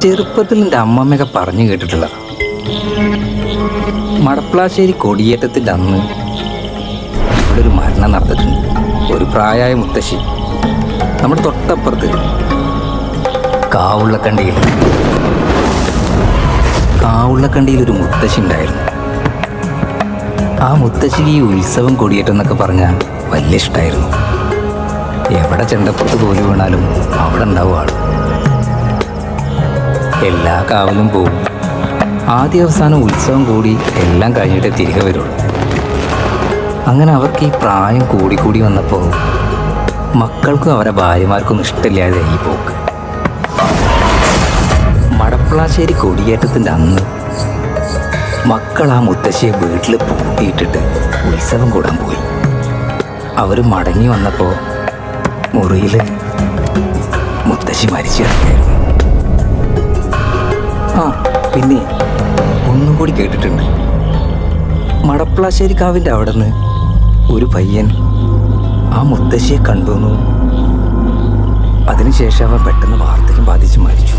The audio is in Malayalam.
ചെറുപ്പത്തിൽ എൻ്റെ അമ്മമ്മയൊക്കെ പറഞ്ഞു കേട്ടിട്ടുള്ള മടപ്ലാശ്ശേരി കൊടിയേറ്റത്തിൻ്റെ അന്ന് ഇവിടെ ഒരു മരണം നടന്നിട്ടുണ്ട്. ഒരു പ്രായമായ മുത്തശ്ശി നമ്മുടെ തൊട്ടപ്പുറത്ത് കാവുള്ളക്കണ്ടിയിൽ ഒരു മുത്തശ്ശി ഉണ്ടായിരുന്നു. ആ മുത്തശ്ശിക്ക് ഈ ഉത്സവം കൊടിയേറ്റം എന്നൊക്കെ പറഞ്ഞാൽ വലിയ ഇഷ്ടമായിരുന്നു. എവിടെ ചെണ്ടപ്പുറത്ത് കോലി വീണാലും അവിടെ ഉണ്ടാവും ആൾ. എല്ലാ കാവലും പോവും. ആദ്യ അവസാനം ഉത്സവം കൂടി എല്ലാം കഴിഞ്ഞിട്ട് തിരികെ വരുള്ളൂ. അങ്ങനെ അവർക്ക് ഈ പ്രായം കൂടി വന്നപ്പോൾ മക്കൾക്കും അവരെ ഭാര്യമാർക്കൊന്നും ഇഷ്ടമില്ലാതെ ഈ പോക്ക്. മടപ്ലാശ്ശേരി കൊടിയേറ്റത്തിൻ്റെ അന്ന് മക്കൾ ആ മുത്തശ്ശിയെ വീട്ടിൽ പൂട്ടിയിട്ടിട്ട് ഉത്സവം കൂടാൻ പോയി. അവർ മടങ്ങി വന്നപ്പോൾ മുറിയിൽ മുത്തശ്ശി മരിച്ചു കിടക്കുകയായിരുന്നു. പിന്നെ ഒന്നും കൂടി കേട്ടിട്ടുണ്ട്. മടപ്ലാശ്ശേരി കാവിൻ്റെ അവിടെ നിന്ന് ഒരു പയ്യൻ ആ മുത്തശ്ശിയെ കണ്ടുവന്നു. അതിനുശേഷം അവൻ പെട്ടെന്ന് വാർദ്ധക്യം ബാധിച്ച് മരിച്ചു.